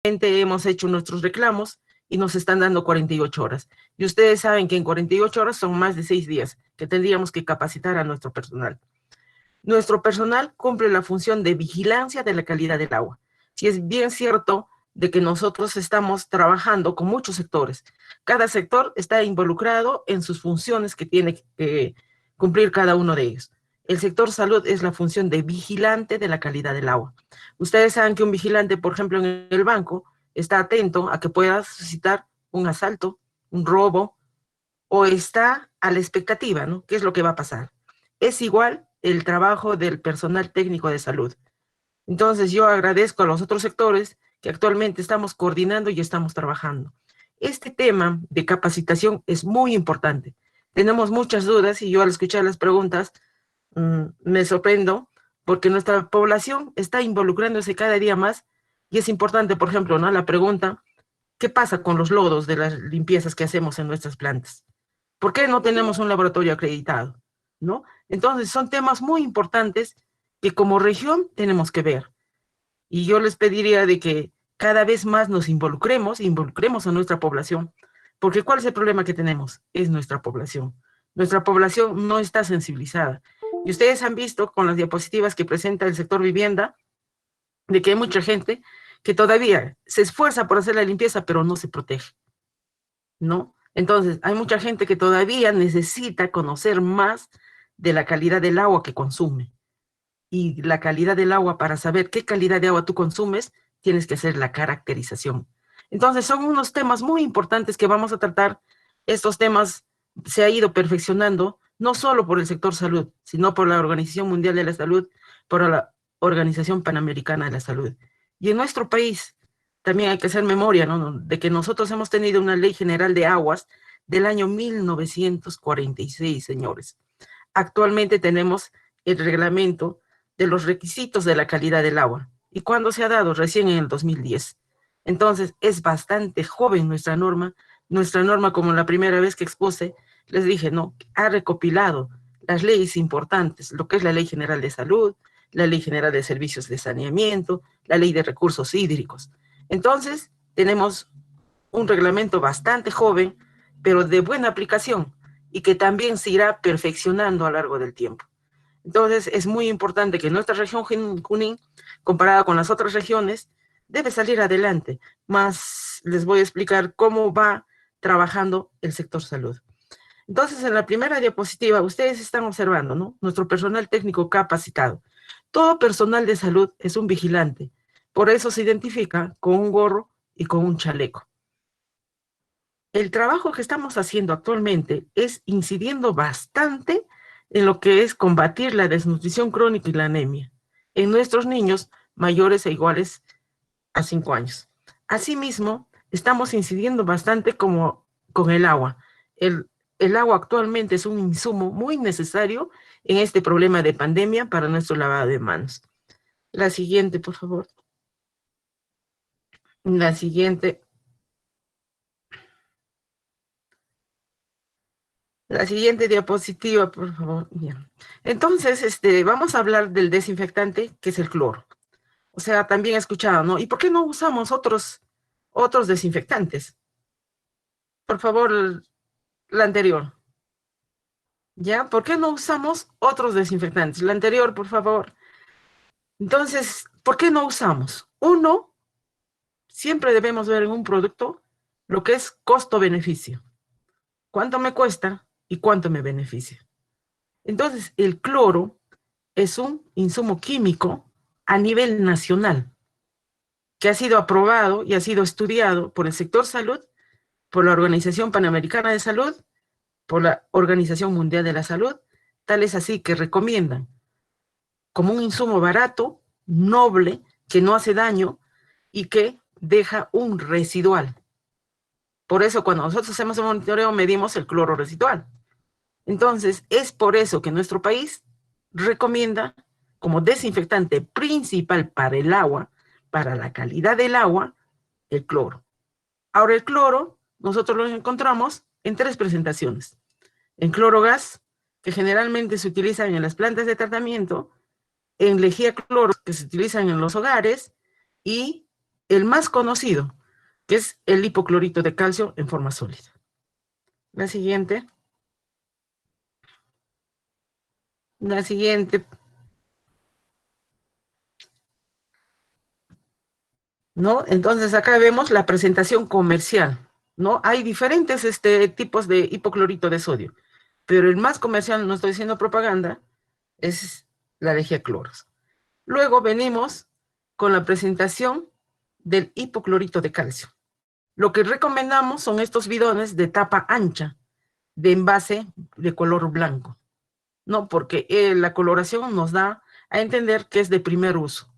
hemos hecho nuestros reclamos y nos están dando 48 horas. Y ustedes saben que en 48 horas son más de 6 días que tendríamos que capacitar a nuestro personal. Nuestro personal cumple la función de vigilancia de la calidad del agua. Si es bien cierto de que nosotros estamos trabajando con muchos sectores. Cada sector está involucrado en sus funciones que tiene que cumplir cada uno de ellos. El sector salud es la función de vigilante de la calidad del agua. Ustedes saben que un vigilante, por ejemplo, en el banco, está atento a que pueda suscitar un asalto, un robo, o está a la expectativa, ¿no? ¿Qué es lo que va a pasar? Es igual el trabajo del personal técnico de salud. Entonces yo agradezco a los otros sectores que actualmente estamos coordinando y estamos trabajando. Este tema de capacitación es muy importante. Tenemos muchas dudas y yo al escuchar las preguntas me sorprendo porque nuestra población está involucrándose cada día más y es importante, por ejemplo, ¿no? La pregunta, ¿qué pasa con los lodos de las limpiezas que hacemos en nuestras plantas? ¿Por qué no tenemos un laboratorio acreditado? ¿No? Entonces son temas muy importantes que como región tenemos que ver. Y yo les pediría de que cada vez más nos involucremos a nuestra población, porque ¿cuál es el problema que tenemos? Es nuestra población. Nuestra población no está sensibilizada. Y ustedes han visto con las diapositivas que presenta el sector vivienda, de que hay mucha gente que todavía se esfuerza por hacer la limpieza, pero no se protege, ¿no? Entonces, hay mucha gente que todavía necesita conocer más de la calidad del agua que consume. Y la calidad del agua, para saber qué calidad de agua tú consumes, tienes que hacer la caracterización. Entonces, son unos temas muy importantes que vamos a tratar. Estos temas se ha ido perfeccionando, no solo por el sector salud, sino por la Organización Mundial de la Salud, por la Organización Panamericana de la Salud. Y en nuestro país, también hay que hacer memoria, ¿no? De que nosotros hemos tenido una ley general de aguas del año 1946, señores. Actualmente tenemos el reglamento de los requisitos de la calidad del agua. ¿Y cuándo se ha dado? Recién en el 2010. Entonces, es bastante joven nuestra norma. Nuestra norma, como la primera vez que expuse, les dije, no, ha recopilado las leyes importantes, lo que es la Ley General de Salud, la Ley General de Servicios de Saneamiento, la Ley de Recursos Hídricos. Entonces, tenemos un reglamento bastante joven, pero de buena aplicación y que también se irá perfeccionando a lo largo del tiempo. Entonces, es muy importante que nuestra región Junín, comparada con las otras regiones, debe salir adelante. Más les voy a explicar cómo va trabajando el sector salud. Entonces, en la primera diapositiva, ustedes están observando, ¿no? Nuestro personal técnico capacitado. Todo personal de salud es un vigilante. Por eso se identifica con un gorro y con un chaleco. El trabajo que estamos haciendo actualmente es incidiendo bastante en lo que es combatir la desnutrición crónica y la anemia en nuestros niños mayores e iguales a 5 años. Asimismo, estamos incidiendo bastante como con el agua. El agua actualmente es un insumo muy necesario en este problema de pandemia para nuestro lavado de manos. La siguiente, por favor. La siguiente. La siguiente diapositiva, por favor. Bien. Entonces, vamos a hablar del desinfectante, que es el cloro. O sea, también he escuchado, ¿no? ¿Y por qué no usamos otros desinfectantes? Por favor, la anterior. ¿Ya? ¿Por qué no usamos otros desinfectantes? La anterior, por favor. Entonces, ¿por qué no usamos? Uno, siempre debemos ver en un producto lo que es costo-beneficio. ¿Cuánto me cuesta y cuánto me beneficia? Entonces, el cloro es un insumo químico a nivel nacional que ha sido aprobado y ha sido estudiado por el sector salud, por la Organización Panamericana de Salud, por la Organización Mundial de la Salud, tal es así que recomiendan como un insumo barato, noble, que no hace daño y que deja un residual. Por eso cuando nosotros hacemos el monitoreo medimos el cloro residual. Entonces, es por eso que nuestro país recomienda como desinfectante principal para el agua, para la calidad del agua, el cloro. Ahora, el cloro, nosotros lo encontramos en 3 presentaciones. En cloro gas, que generalmente se utilizan en las plantas de tratamiento, en lejía cloro, que se utilizan en los hogares, y el más conocido, que es el hipoclorito de calcio en forma sólida. La siguiente. La siguiente. ¿No? Entonces acá vemos la presentación comercial, ¿no? Hay diferentes tipos de hipoclorito de sodio, pero el más comercial, no estoy diciendo propaganda, es la Legiacloros. Luego venimos con la presentación del hipoclorito de calcio. Lo que recomendamos son estos bidones de tapa ancha, de envase de color blanco, ¿no? Porque la coloración nos da a entender que es de primer uso,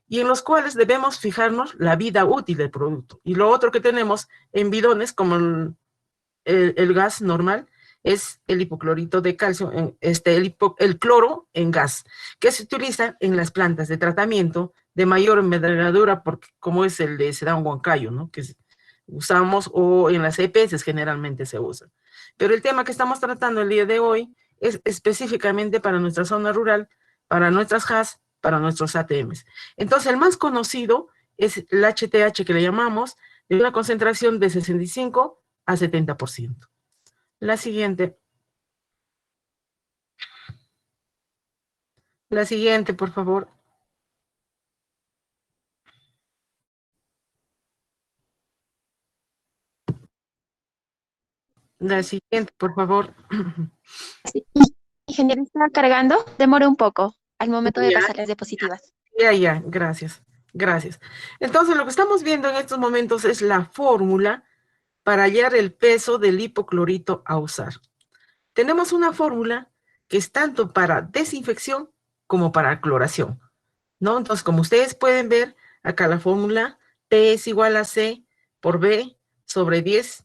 y en los cuales debemos fijarnos la vida útil del producto. Y lo otro que tenemos en bidones, como el gas normal, es el hipoclorito de calcio, el cloro en gas, que se utiliza en las plantas de tratamiento de mayor envergadura, porque, como es el de Sedán Huancayo, ¿no? Que usamos, o en las EPS generalmente se usa. Pero el tema que estamos tratando el día de hoy es específicamente para nuestra zona rural, para nuestras HAS, para nuestros ATMs. Entonces, el más conocido es el HTH, que le llamamos, de una concentración de 65 a 70%. La siguiente. La siguiente, por favor. La siguiente, por favor. Sí. Ingeniero, está cargando, demora un poco al momento de Ya, pasar las diapositivas. ya, gracias. Gracias. Entonces, lo que estamos viendo en estos momentos es la fórmula para hallar el peso del hipoclorito a usar. Tenemos una fórmula que es tanto para desinfección como para cloración, ¿no? Entonces, como ustedes pueden ver, acá la fórmula P es igual a C por B sobre 10.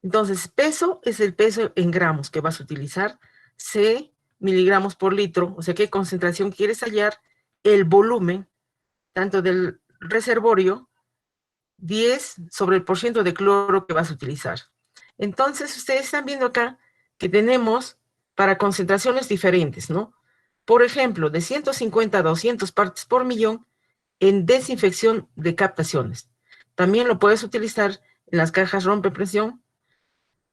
Entonces, peso es el peso en gramos que vas a utilizar, C, miligramos por litro, o sea, qué concentración quieres hallar, el volumen, tanto del reservorio, 10 sobre el porcentaje de cloro que vas a utilizar. Entonces, ustedes están viendo acá que tenemos para concentraciones diferentes, ¿no? Por ejemplo, de 150 a 200 partes por millón en desinfección de captaciones. También lo puedes utilizar en las cajas rompepresión,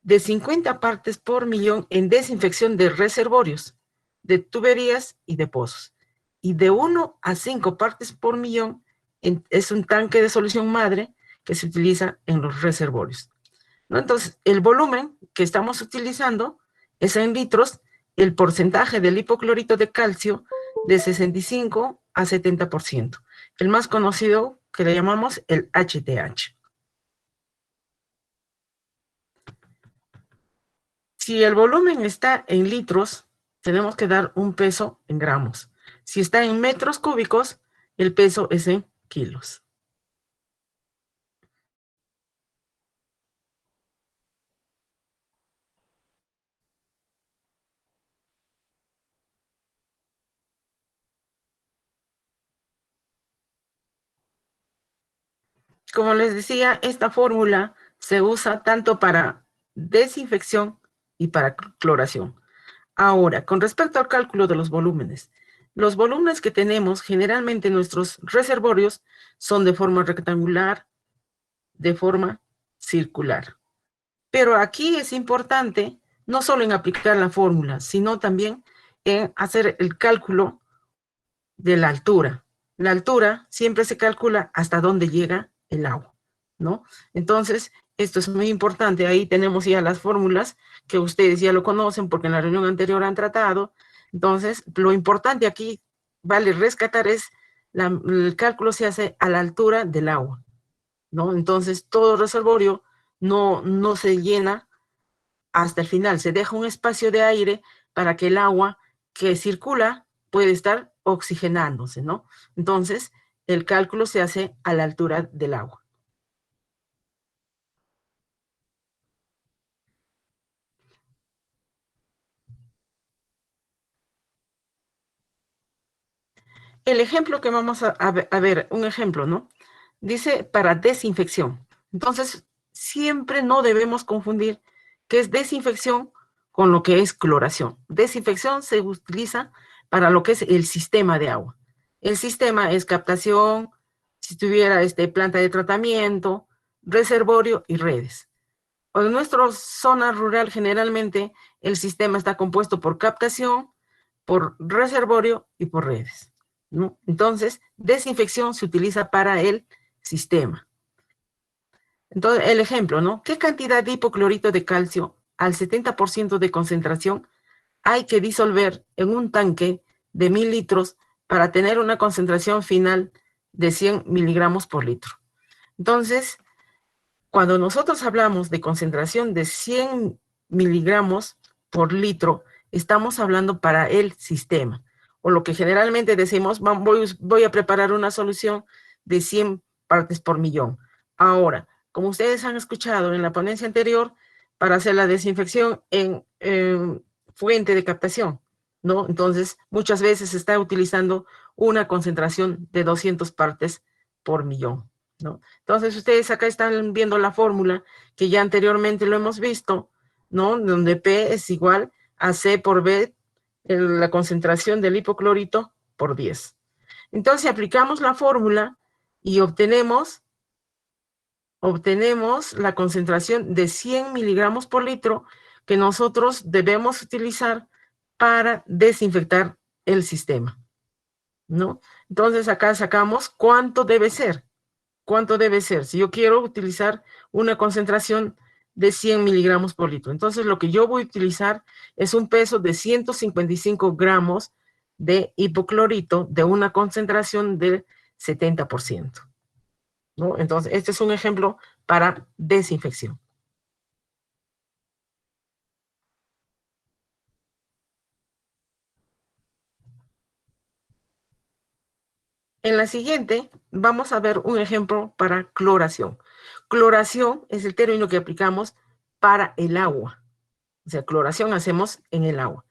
de 50 partes por millón en desinfección de reservorios, de tuberías y de pozos. Y de 1 a 5 partes por millón es un tanque de solución madre que se utiliza en los reservorios, ¿no? Entonces, el volumen que estamos utilizando es en litros, el porcentaje del hipoclorito de calcio de 65 a 70%. El más conocido que le llamamos el HTH. Si el volumen está en litros, tenemos que dar un peso en gramos. Si está en metros cúbicos, el peso es en kilos. Como les decía, esta fórmula se usa tanto para desinfección y para cloración. Ahora, con respecto al cálculo de los volúmenes que tenemos generalmente en nuestros reservorios son de forma rectangular, de forma circular. Pero aquí es importante no solo en aplicar la fórmula, sino también en hacer el cálculo de la altura. La altura siempre se calcula hasta dónde llega el agua, ¿no? Entonces, esto es muy importante. Ahí tenemos ya las fórmulas que ustedes ya lo conocen porque en la reunión anterior han tratado. Entonces, lo importante aquí, vale rescatar, es el cálculo se hace a la altura del agua, ¿no? Entonces, todo reservorio no se llena hasta el final, se deja un espacio de aire para que el agua que circula puede estar oxigenándose, ¿no? Entonces, el cálculo se hace a la altura del agua. El ejemplo que vamos a ver, un ejemplo, ¿no? Dice para desinfección. Entonces, siempre no debemos confundir qué es desinfección con lo que es cloración. Desinfección se utiliza para lo que es el sistema de agua. El sistema es captación, si tuviera planta de tratamiento, reservorio y redes. En nuestra zona rural generalmente el sistema está compuesto por captación, por reservorio y por redes, ¿no? Entonces, desinfección se utiliza para el sistema. Entonces, el ejemplo, ¿no? ¿Qué cantidad de hipoclorito de calcio al 70% de concentración hay que disolver en un tanque de 1000 litros para tener una concentración final de 100 miligramos por litro? Entonces, cuando nosotros hablamos de concentración de 100 miligramos por litro, estamos hablando para el sistema. O lo que generalmente decimos, voy a preparar una solución de 100 partes por millón. Ahora, como ustedes han escuchado en la ponencia anterior, para hacer la desinfección en fuente de captación, ¿no? Entonces, muchas veces se está utilizando una concentración de 200 partes por millón, ¿no? Entonces, ustedes acá están viendo la fórmula que ya anteriormente lo hemos visto, ¿no? Donde P es igual a C por B, la concentración del hipoclorito por 10. Entonces, aplicamos la fórmula y obtenemos la concentración de 100 miligramos por litro que nosotros debemos utilizar para desinfectar el sistema, ¿no? Entonces, acá sacamos cuánto debe ser. ¿Cuánto debe ser? Si yo quiero utilizar una concentración de 100 miligramos por litro. Entonces, lo que yo voy a utilizar es un peso de 155 gramos de hipoclorito de una concentración del 70%, ¿no? Entonces, este es un ejemplo para desinfección. En la siguiente, vamos a ver un ejemplo para cloración. Cloración es el término que aplicamos para el agua. O sea, cloración hacemos en el agua.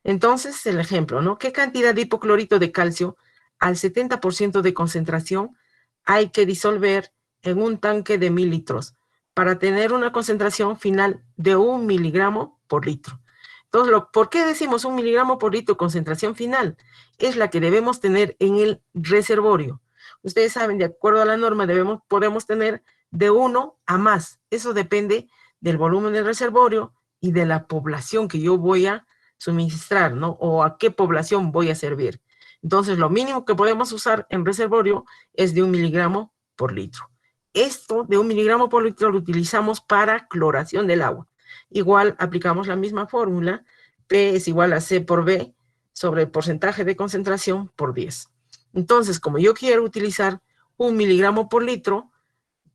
Entonces, el ejemplo, ¿no? ¿Qué cantidad de hipoclorito de calcio al 70% de concentración hay que disolver en un tanque de 1000 litros para tener una concentración final de 1 miligramo por litro? Entonces, ¿por qué decimos 1 miligramo por litro concentración final? Es la que debemos tener en el reservorio. Ustedes saben, de acuerdo a la norma, podemos tener de 1 a más. Eso depende del volumen del reservorio y de la población que yo voy a suministrar, ¿no? O a qué población voy a servir. Entonces, lo mínimo que podemos usar en reservorio es de 1 miligramo por litro. Esto de 1 miligramo por litro lo utilizamos para cloración del agua. Igual aplicamos la misma fórmula, P es igual a C por B sobre el porcentaje de concentración por 10. Entonces, como yo quiero utilizar 1 miligramo por litro,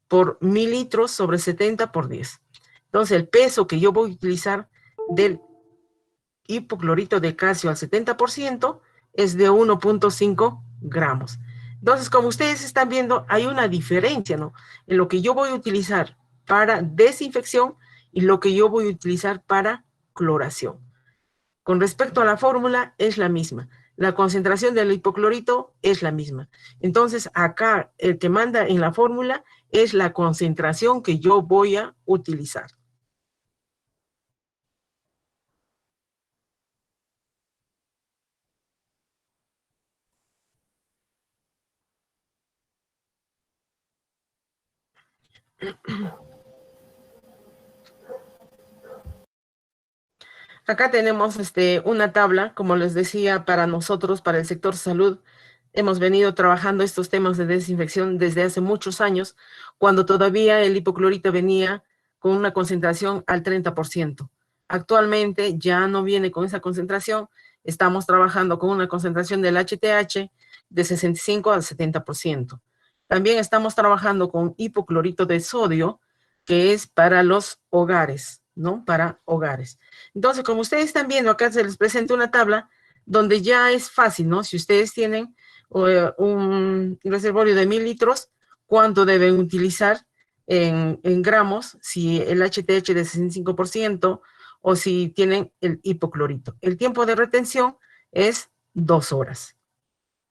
por 1000 litros sobre 70 por 10. Entonces, el peso que yo voy a utilizar del hipoclorito de calcio al 70% es de 1.5 gramos. Entonces, como ustedes están viendo, hay una diferencia, ¿no? En lo que yo voy a utilizar para desinfección y lo que yo voy a utilizar para cloración. Con respecto a la fórmula, es la misma. La concentración del hipoclorito es la misma. Entonces, acá el que manda en la fórmula es la concentración que yo voy a utilizar. Acá tenemos una tabla, como les decía, para nosotros, para el sector salud. Hemos venido trabajando estos temas de desinfección desde hace muchos años, cuando todavía el hipoclorito venía con una concentración al 30%. Actualmente ya no viene con esa concentración, estamos trabajando con una concentración del HTH de 65 al 70%. También estamos trabajando con hipoclorito de sodio, que es para los hogares, ¿no? Para hogares. Entonces, como ustedes están viendo, acá se les presenta una tabla donde ya es fácil, ¿no? Si ustedes tienen un reservorio de 1000 litros, ¿cuánto deben utilizar en gramos? Si el HTH de 65% o si tienen el hipoclorito. El tiempo de retención es 2 horas,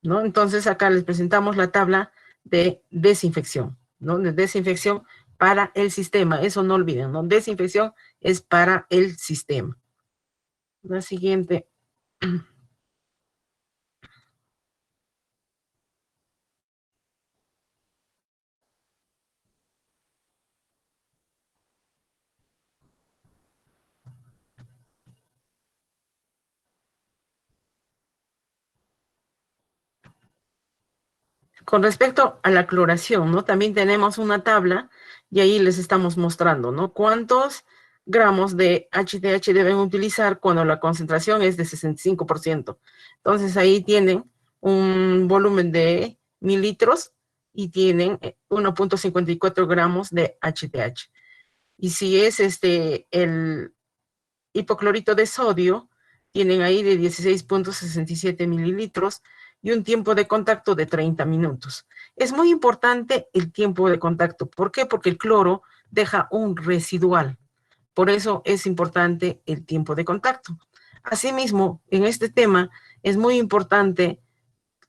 ¿no? Entonces, acá les presentamos la tabla de desinfección, ¿no? De desinfección para el sistema. Eso no olviden, ¿no? Desinfección es para el sistema. La siguiente. Con respecto a la cloración, ¿no? También tenemos una tabla y ahí les estamos mostrando, ¿no? Cuántos gramos de HTH deben utilizar cuando la concentración es de 65%. Entonces ahí tienen un volumen de 1000 litros y tienen 1.54 gramos de HTH. Y si es el hipoclorito de sodio, tienen ahí de 16.67 mililitros y un tiempo de contacto de 30 minutos. Es muy importante el tiempo de contacto. ¿Por qué? Porque el cloro deja un residual. Por eso es importante el tiempo de contacto. Asimismo, en este tema es muy importante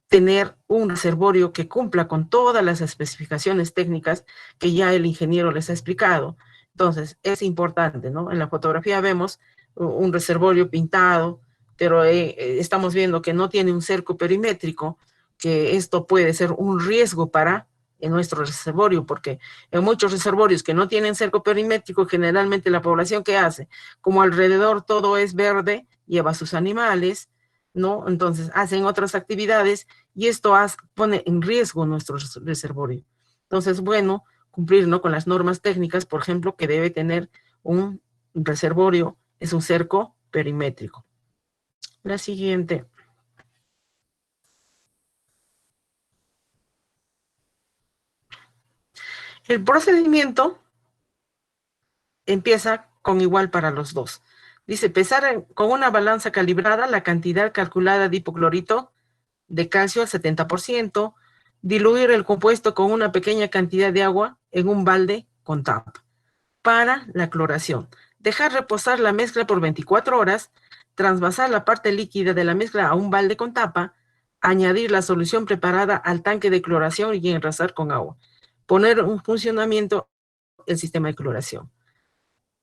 tener un reservorio que cumpla con todas las especificaciones técnicas que ya el ingeniero les ha explicado. Entonces, es importante, ¿no? En la fotografía vemos un reservorio pintado, pero estamos viendo que no tiene un cerco perimétrico, que esto puede ser un riesgo para en nuestro reservorio, porque en muchos reservorios que no tienen cerco perimétrico, generalmente la población que hace, como alrededor todo es verde, lleva sus animales, ¿no? Entonces hacen otras actividades y esto pone en riesgo nuestro reservorio. Entonces, bueno, cumplir, ¿no? Con las normas técnicas, por ejemplo, que debe tener un reservorio, es un cerco perimétrico. La siguiente. El procedimiento empieza con igual para los dos. Dice, pesar con una balanza calibrada la cantidad calculada de hipoclorito de calcio al 70%, diluir el compuesto con una pequeña cantidad de agua en un balde con tapa. Para la cloración, dejar reposar la mezcla por 24 horas, trasvasar la parte líquida de la mezcla a un balde con tapa, añadir la solución preparada al tanque de cloración y enrasar con agua. Poner en funcionamiento el sistema de cloración.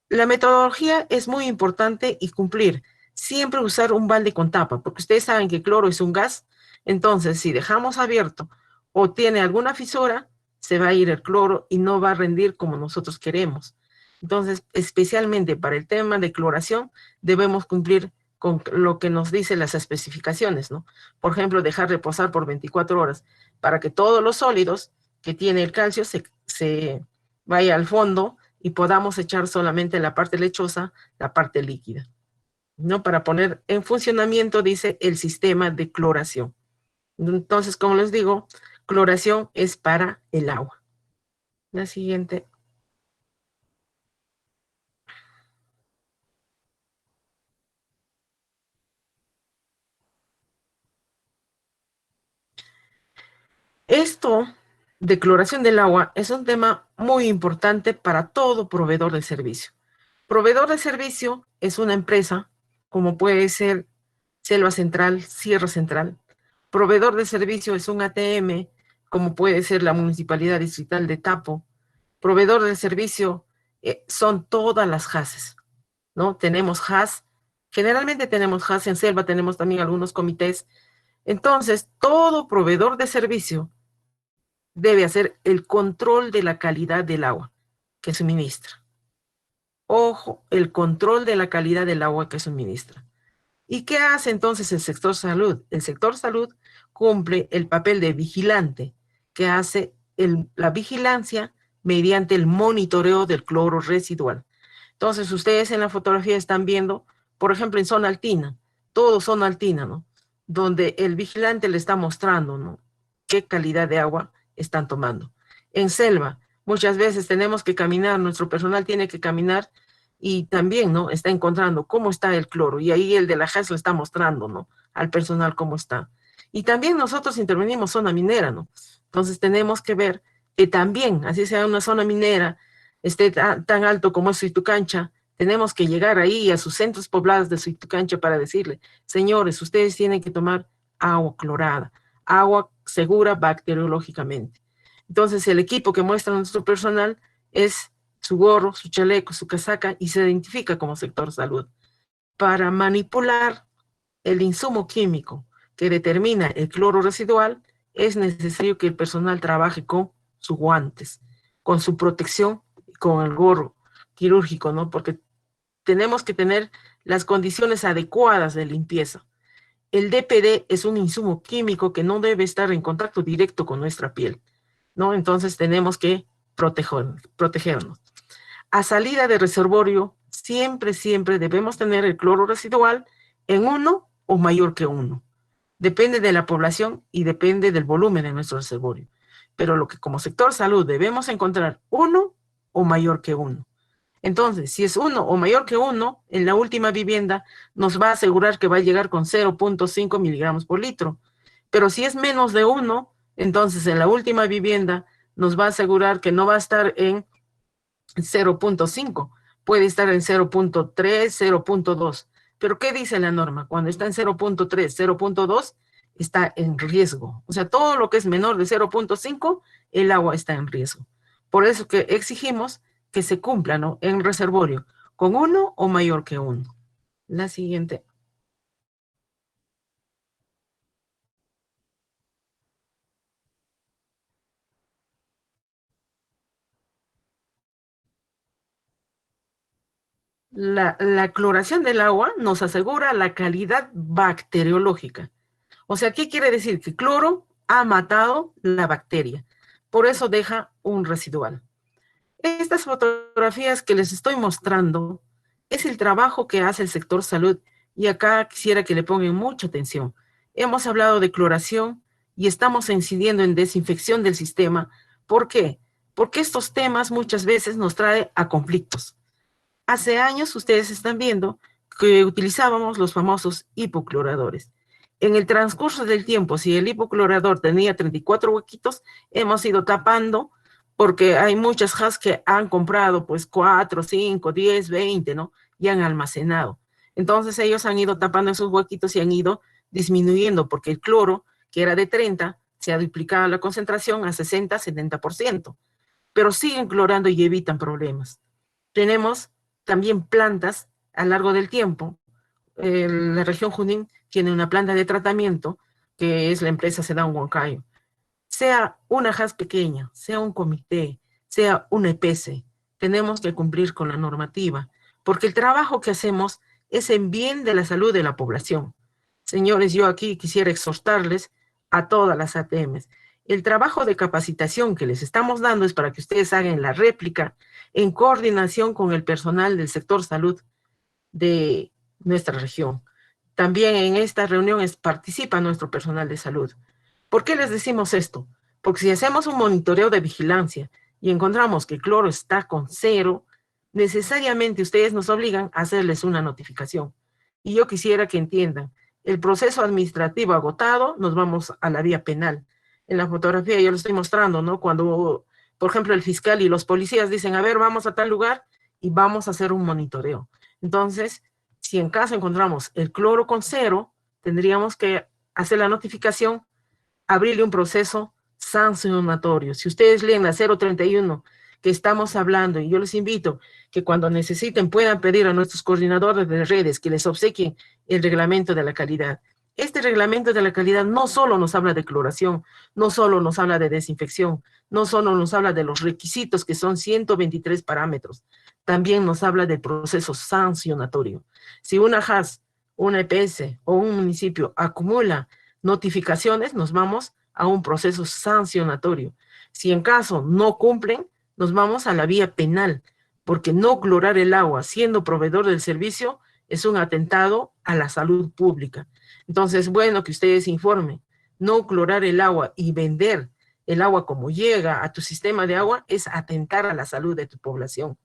La metodología es muy importante y cumplir. Siempre usar un balde con tapa, porque ustedes saben que el cloro es un gas. Entonces, si dejamos abierto o tiene alguna fisura, se va a ir el cloro y no va a rendir como nosotros queremos. Entonces, especialmente para el tema de cloración, debemos cumplir con lo que nos dicen las especificaciones, ¿no? Por ejemplo, dejar reposar por 24 horas para que todos los sólidos que tiene el calcio se vaya al fondo y podamos echar solamente la parte lechosa, la parte líquida, ¿no? Para poner en funcionamiento, dice, el sistema de cloración. Entonces, como les digo, cloración es para el agua. La siguiente. Esto de cloración del agua es un tema muy importante para todo proveedor de servicio. Proveedor de servicio es una empresa, como puede ser Selva Central, Sierra Central. Proveedor de servicio es un ATM, como puede ser la Municipalidad Distrital de Tapo. Proveedor de servicio son todas las HACs, ¿no? Tenemos HAS, generalmente tenemos HAS en Selva, tenemos también algunos comités. Entonces, todo proveedor de servicio debe hacer el control de la calidad del agua que suministra. Ojo, el control de la calidad del agua que suministra. ¿Y qué hace entonces el sector salud? El sector salud cumple el papel de vigilante, que hace la vigilancia mediante el monitoreo del cloro residual. Entonces, ustedes en la fotografía están viendo, por ejemplo, en zona altina, todo zona altina, ¿no? Donde el vigilante le está mostrando, ¿no? Qué calidad de agua están tomando. En selva, muchas veces tenemos que caminar, nuestro personal tiene que caminar y también, ¿no? Está encontrando cómo está el cloro y ahí el de la JAS le está mostrando, ¿no? Al personal cómo está. Y también nosotros intervenimos zona minera, ¿no? Entonces tenemos que ver que también, así sea una zona minera, esté tan alto como es Suitucancha, tenemos que llegar ahí a sus centros poblados de Suitucancha para decirle, señores, ustedes tienen que tomar agua clorada, agua segura bacteriológicamente. Entonces el equipo que muestra nuestro personal es su gorro, su chaleco, su casaca y se identifica como sector salud. Para manipular el insumo químico que determina el cloro residual, es necesario que el personal trabaje con sus guantes, con su protección, con el gorro quirúrgico, ¿no? Porque tenemos que tener las condiciones adecuadas de limpieza. el DPD es un insumo químico que no debe estar en contacto directo con nuestra piel, ¿no? Entonces tenemos que protegernos. A salida de reservorio, siempre debemos tener el cloro residual en 1 o mayor que 1. Depende de la población y depende del volumen de nuestro reservorio. Pero lo que como sector salud debemos encontrar 1 o mayor que 1. Entonces, si es 1 o mayor que 1, en la última vivienda nos va a asegurar que va a llegar con 0.5 miligramos por litro. Pero si es menos de 1, entonces en la última vivienda nos va a asegurar que no va a estar en 0.5, puede estar en 0.3, 0.2. Pero ¿qué dice la norma? Cuando está en 0.3, 0.2, está en riesgo. O sea, todo lo que es menor de 0.5, el agua está en riesgo. Por eso que exigimos que se cumpla, ¿no?, en reservorio con 1 o mayor que 1. La siguiente. La cloración del agua nos asegura la calidad bacteriológica. O sea, ¿qué quiere decir? Que cloro ha matado la bacteria. Por eso deja un residual. Estas fotografías que les estoy mostrando es el trabajo que hace el sector salud y acá quisiera que le pongan mucha atención. Hemos hablado de cloración y estamos incidiendo en desinfección del sistema. ¿Por qué? Porque estos temas muchas veces nos traen a conflictos. Hace años ustedes están viendo que utilizábamos los famosos hipocloradores. En el transcurso del tiempo, si el hipoclorador tenía 34 huequitos, hemos ido tapando porque hay muchas HAS que han comprado pues 4, 5, 10, 20, ¿no? Y han almacenado. Entonces ellos han ido tapando esos huequitos y han ido disminuyendo porque el cloro, que era de 30, se ha duplicado la concentración a 60, 70%. Pero siguen clorando y evitan problemas. Tenemos también plantas a lo largo del tiempo. La región Junín tiene una planta de tratamiento que es la empresa Sedán Huancayo. Sea una HAS pequeña, sea un comité, sea un EPC, tenemos que cumplir con la normativa, porque el trabajo que hacemos es en bien de la salud de la población. Señores, yo aquí quisiera exhortarles a todas las ATMs. El trabajo de capacitación que les estamos dando es para que ustedes hagan la réplica en coordinación con el personal del sector salud de nuestra región. También en estas reuniones participa nuestro personal de salud. ¿Por qué les decimos esto? Porque si hacemos un monitoreo de vigilancia y encontramos que el cloro está con 0, necesariamente ustedes nos obligan a hacerles una notificación. Y yo quisiera que entiendan, el proceso administrativo agotado, nos vamos a la vía penal. En la fotografía yo lo estoy mostrando, ¿no? Cuando, por ejemplo, el fiscal y los policías dicen, a ver, vamos a tal lugar y vamos a hacer un monitoreo. Entonces, si en caso encontramos el cloro con 0, tendríamos que hacer la notificación, abrirle un proceso sancionatorio. Si ustedes leen la 031 que estamos hablando, y yo les invito que cuando necesiten puedan pedir a nuestros coordinadores de redes que les obsequien el reglamento de la calidad. Este reglamento de la calidad no solo nos habla de cloración, no solo nos habla de desinfección, no solo nos habla de los requisitos que son 123 parámetros, también nos habla del proceso sancionatorio. Si una HAS, una EPS o un municipio acumula notificaciones, nos vamos a un proceso sancionatorio. Si en caso no cumplen, nos vamos a la vía penal, porque no clorar el agua siendo proveedor del servicio es un atentado a la salud pública. Entonces, bueno, que ustedes informen, no clorar el agua y vender el agua como llega a tu sistema de agua es atentar a la salud de tu población.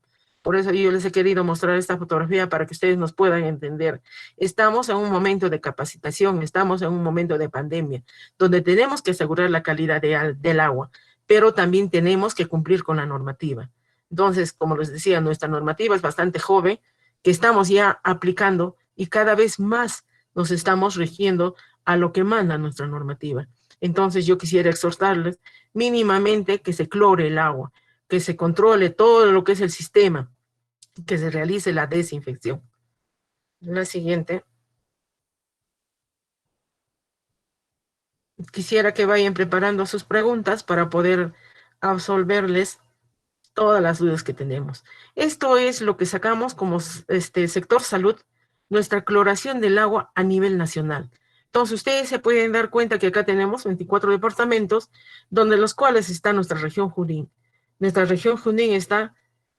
Por eso yo les he querido mostrar esta fotografía para que ustedes nos puedan entender. Estamos en un momento de capacitación, estamos en un momento de pandemia, donde tenemos que asegurar la calidad del agua, pero también tenemos que cumplir con la normativa. Entonces, como les decía, nuestra normativa es bastante joven, que estamos ya aplicando y cada vez más nos estamos rigiendo a lo que manda nuestra normativa. Entonces, yo quisiera exhortarles mínimamente que se clore el agua, que se controle todo lo que es el sistema, que se realice la desinfección. La siguiente. Quisiera que vayan preparando sus preguntas para poder absolverles todas las dudas que tenemos. Esto es lo que sacamos como sector salud, nuestra cloración del agua a nivel nacional. Entonces, ustedes se pueden dar cuenta que acá tenemos 24 departamentos, donde los cuales está nuestra región Junín. Nuestra región Junín está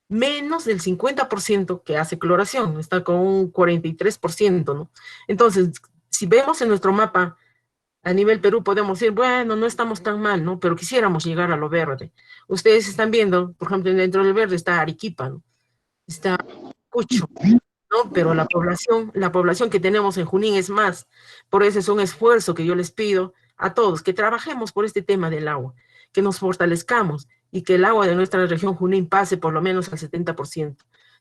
menos del 50% que hace cloración, está con un 43%, ¿no? Entonces, si vemos en nuestro mapa, a nivel Perú podemos decir, bueno, no estamos tan mal, ¿no? Pero quisiéramos llegar a lo verde. Ustedes están viendo, por ejemplo, dentro del verde está Arequipa, ¿no? Está Cucho, ¿no? Pero la población que tenemos en Junín es más. Por eso es un esfuerzo que yo les pido a todos, que trabajemos por este tema del agua, que nos fortalezcamos y que el agua de nuestra región Junín pase por lo menos al 70%.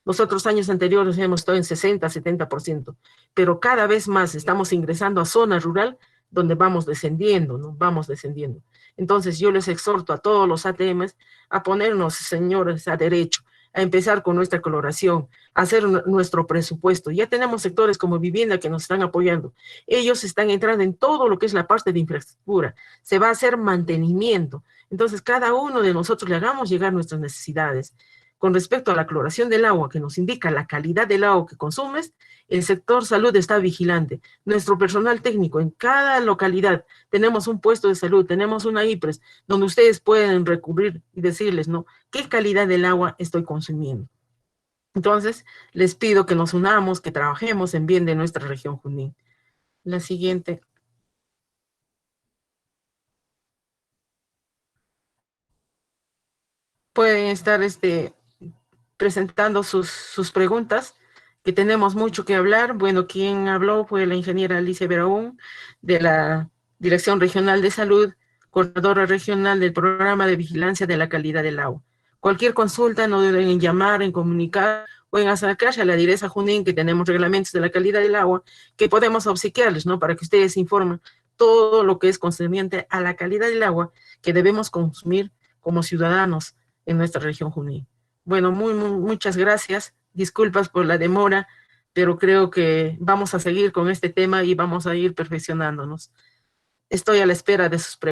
Nosotros años anteriores hemos estado en 60, 70%, pero cada vez más estamos ingresando a zona rural donde vamos descendiendo, ¿no? Vamos descendiendo. Entonces yo les exhorto a todos los ATMs a ponernos, señores, a derecho, a empezar con nuestra coloración, a hacer nuestro presupuesto. Ya tenemos sectores como vivienda que nos están apoyando. Ellos están entrando en todo lo que es la parte de infraestructura. Se va a hacer mantenimiento. Entonces, cada uno de nosotros le hagamos llegar nuestras necesidades. Con respecto a la cloración del agua, que nos indica la calidad del agua que consumes, el sector salud está vigilante. Nuestro personal técnico en cada localidad, tenemos un puesto de salud, tenemos una IPRES, donde ustedes pueden recurrir y decirles, ¿no? ¿Qué calidad del agua estoy consumiendo? Entonces, les pido que nos unamos, que trabajemos en bien de nuestra región Junín. La siguiente. Pueden estar presentando sus preguntas, que tenemos mucho que hablar. Bueno, quien habló fue la ingeniera Alicia Beraún, de la Dirección Regional de Salud, coordinadora regional del Programa de Vigilancia de la Calidad del Agua. Cualquier consulta no deben en llamar, en comunicar o en acercarse a la Direza Junín, que tenemos reglamentos de la calidad del agua que podemos obsequiarles, ¿no? Para que ustedes informen todo lo que es concerniente a la calidad del agua que debemos consumir como ciudadanos en nuestra región Junín. Bueno, muchas gracias. Disculpas por la demora, pero creo que vamos a seguir con este tema y vamos a ir perfeccionándonos. Estoy a la espera de sus preguntas.